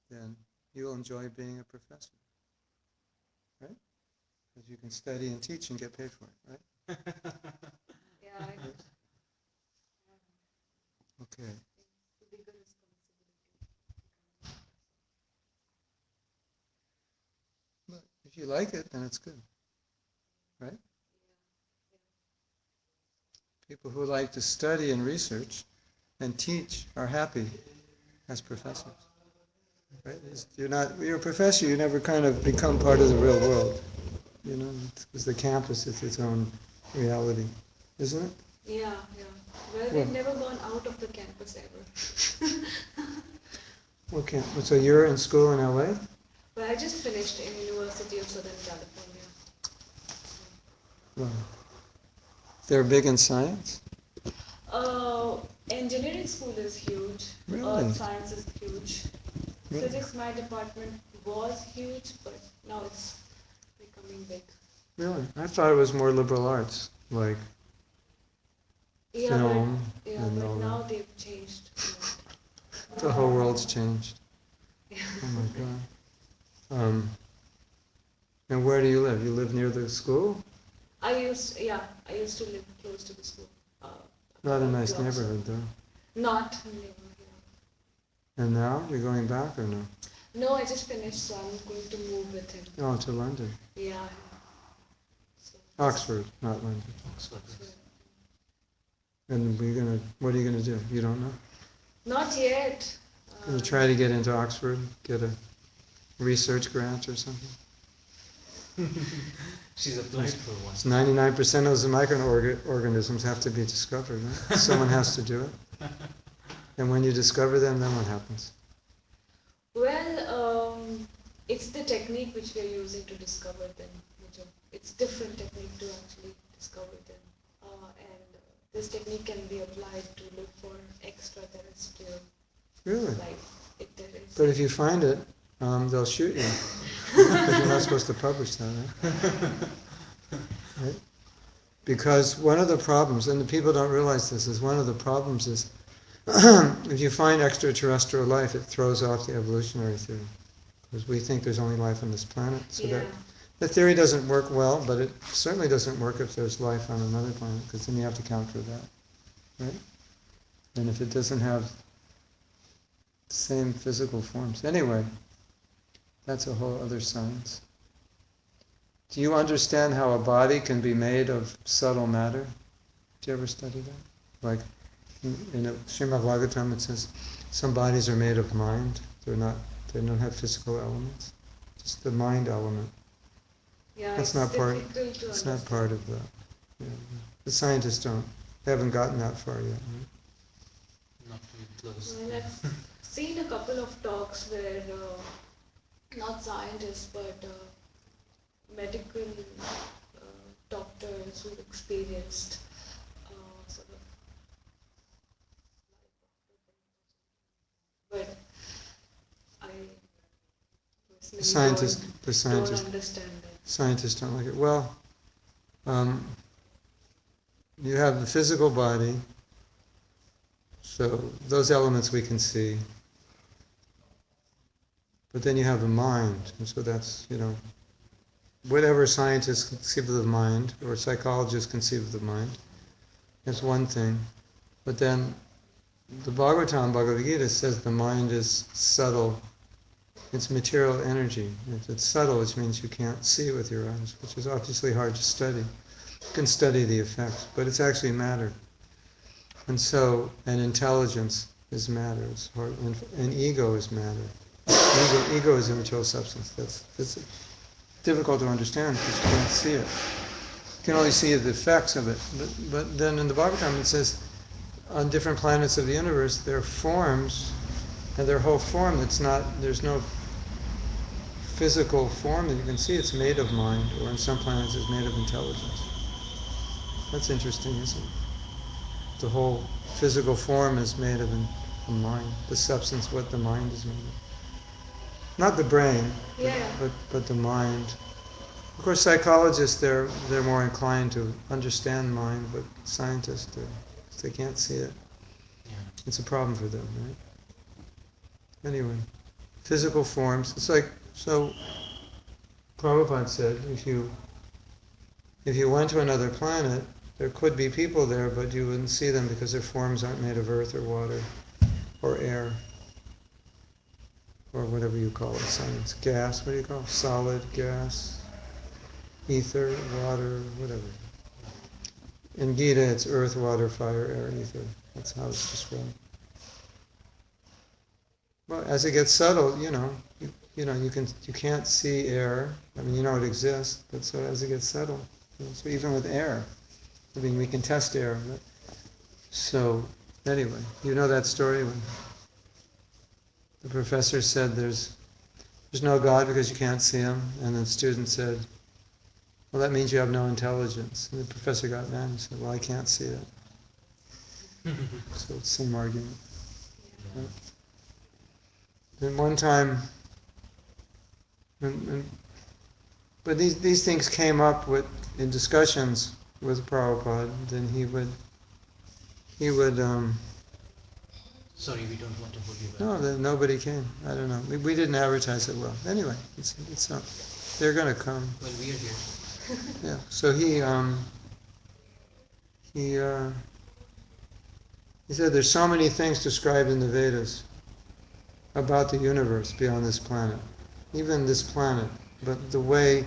then you'll enjoy being a professor, right? Because you can study and teach and get paid for it, right? Yeah, I Right? Okay. it's a bigger responsibility. But if you like it, then it's good, right? People who like to study and research and teach are happy as professors, right? You're a professor, you never kind of become part of the real world, you know, because the campus is its own reality, isn't it? Yeah, yeah. Well, Well, we've never gone out of the campus ever. what camp? So you're in school in LA? But I just finished in University of Southern California. Well, they're big in science? Engineering school is huge. Really? Earth science is huge. Really? Physics, my department was huge, but now it's becoming big. Really? I thought it was more liberal arts, like Yeah, film but and all now that. they've changed a lot. The whole world's changed. Yeah. Oh my God. And where do you live? You live near the school? I used to live close to the school. Uh, Not a nice blocks. neighborhood, though. Not near here. And now you're going back or no? No, I just finished, so I'm going to move with him. Oh, to London. Yeah. So, Oxford, not London. so- And what are you gonna do? You don't know? Not yet. Gonna try to get into Oxford, get a research grant or something? She's applied for one. 99% of the microorganisms have to be discovered, right? Someone has to do it. And when you discover them, then what happens? Well, it's the technique which we are using to discover them. It's different technique to actually discover them. And this technique can be applied to look for extraterrestrial Really? life, if there is. But if you find it, they'll shoot you. Because you're not supposed to publish that, right? Right? Because one of the problems, and the people don't realize this, is one of the problems is if you find extraterrestrial life, it throws off the evolutionary theory. Because we think there's only life on this planet. So Yeah. that the theory doesn't work well, but it certainly doesn't work if there's life on another planet, because then you have to count for that. Right? And if it doesn't have the same physical forms. Anyway, that's a whole other science. Do you understand how a body can be made of subtle matter? Did you ever study that? Like in the Srimad Bhagavatam it says some bodies are made of mind. They don't have physical elements. Just the mind element. Yeah, That's it's not part. difficult to It's not understand. part of the. Yeah, the scientists haven't gotten that far yet. Right? Not really close. Well, I've seen a couple of talks where not scientists but medical doctors who've experienced sort of but I The personally scientists, don't understand it. scientists don't like it. Well, you have the physical body, so those elements we can see. But then you have the mind, and so that's, whatever scientists conceive of the mind, or psychologists conceive of the mind, is one thing. But then the Bhagavad Gita says the mind is subtle. It's material energy. If it's subtle, which means you can't see with your eyes, which is obviously hard to study. You can study the effects, but it's actually matter. And so, and intelligence is matter, and ego is matter. Ego is immaterial substance. That's difficult to understand because you can't see it. You can only see the effects of it. But then in the Bhagavatam it says, on different planets of the universe, there are forms, and their whole form, there's no physical form that you can see. It's made of mind, or in some planets it's made of intelligence. That's interesting, isn't it? The whole physical form is made of a mind, the substance, what the mind is made of. Not the brain, Yeah. but the mind. Of course, psychologists, they're more inclined to understand mind, but scientists, they can't see it. Yeah. It's a problem for them, right? Anyway, physical forms. It's like, so Prabhupada said, if you went to another planet, there could be people there, but you wouldn't see them because their forms aren't made of earth or water or air or whatever you call it, science. Gas, what do you call it? Solid, gas, ether, water, whatever. In Gita, it's earth, water, fire, air, ether. That's how it's described. Well, as it gets subtle, you can't see air. I mean, you know it exists, but so as it gets subtle, so even with air, I mean, we can test air. But, so anyway, you know that story when the professor said there's no God because you can't see him, and the student said, well, that means you have no intelligence. And the professor got mad and said, well, I can't see it. So it's the same argument. Yeah. Then one time, but these things came up in discussions with Prabhupada. Then he would. Sorry, we don't want to hold you back. No, then nobody came. I don't know. We didn't advertise it well. Anyway, it's not. They're going to come. Well, we are here. Yeah. So he said there's so many things described in the Vedas about the universe beyond this planet, even this planet. But the way